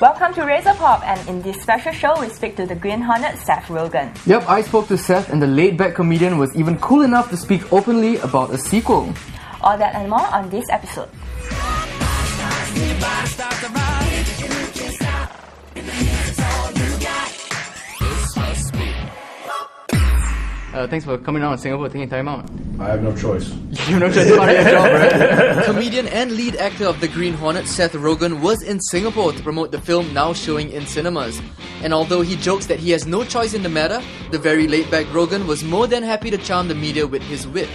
Welcome to Razor Pop, and in this special show, we speak to the Green Hornet, Seth Rogen. Yep, I spoke to Seth, and the laid-back comedian was even cool enough to speak openly about a sequel. All that and more on this episode. Thanks for coming down to Singapore, taking time out. I have no choice. You have no choice, it's part of your job, right? Comedian and lead actor of the Green Hornet, Seth Rogen, was in Singapore to promote the film now showing in cinemas. And although he jokes that he has no choice in the matter, the very laid-back Rogen was more than happy to charm the media with his wit.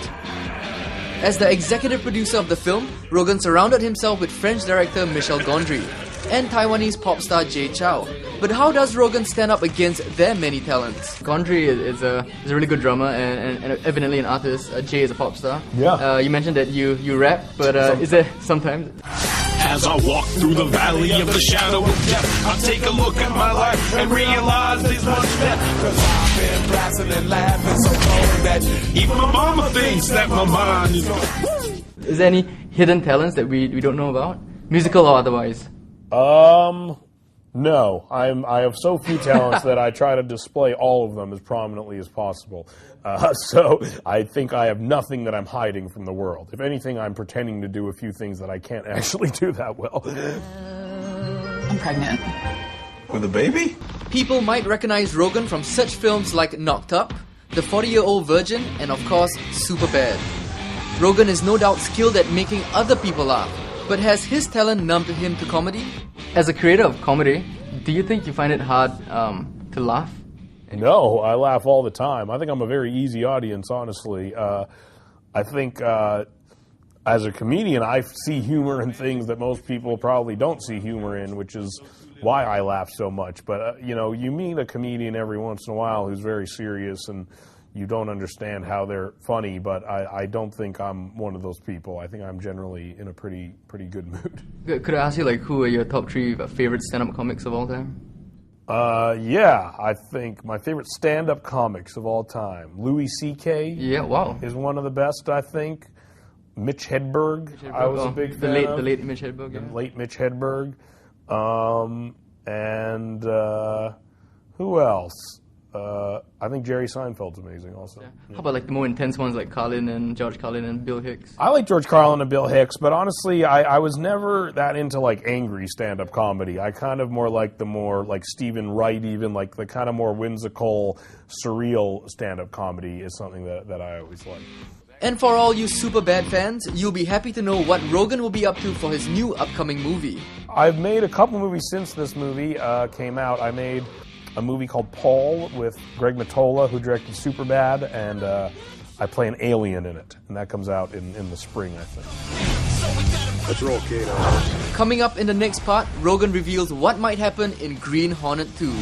As the executive producer of the film, Rogen surrounded himself with French director Michel Gondry and Taiwanese pop star Chou. But how does Rogen stand up against their many talents? Gondry is a really good drummer and evidently an artist. Jay is a pop star. Yeah. You mentioned that you rap, but is there sometimes? As I walk through the valley of the shadow of death, I take a look at my life and realize there's much left. Cause I've been blasting and laughing so long that even my mama thinks that my mind is on. Is there any hidden talents that we don't know about? Musical or otherwise? No. I have so few talents that I try to display all of them as prominently as possible. So I think I have nothing that I'm hiding from the world. If anything, I'm pretending to do a few things that I can't actually do that well. I'm pregnant. With a baby? People might recognize Rogen from such films like Knocked Up, The 40-Year-Old Virgin, and of course, Superbad. Rogen is no doubt skilled at making other people laugh, but has his talent numbed him to comedy? As a creator of comedy, do you think you find it hard to laugh? No, I laugh all the time. I think I'm a very easy audience, honestly. I think as a comedian, I see humor in things that most people probably don't see humor in, which is why I laugh so much. But, you meet a comedian every once in a while who's very serious and you don't understand how they're funny, but I don't think I'm one of those people. I think I'm generally in a pretty good mood. Could I ask you, who are your top 3 favorite stand-up comics of all time? Yeah, I think my favorite stand-up comics of all time, Louis C.K. Yeah, wow. is one of the best, I think. Mitch Hedberg, I was a big fan of. The late Mitch Hedberg, yeah. The late Mitch Hedberg. And who else? I think Jerry Seinfeld's amazing also. Yeah. How about the more intense ones like George Carlin and Bill Hicks? I like George Carlin and Bill Hicks, but honestly, I was never that into angry stand-up comedy. I kind of more like the more Stephen Wright, even the kind of more whimsical, surreal stand-up comedy is something that I always like. And for all you Superbad fans, you'll be happy to know what Rogen will be up to for his new upcoming movie. I've made a couple movies since this movie came out. I made a movie called Paul with Greg Mottola, who directed Superbad, and I play an alien in it, and that comes out in the spring, I think. Let's roll, Kato. Coming up in the next part, Rogen reveals what might happen in Green Hornet 2.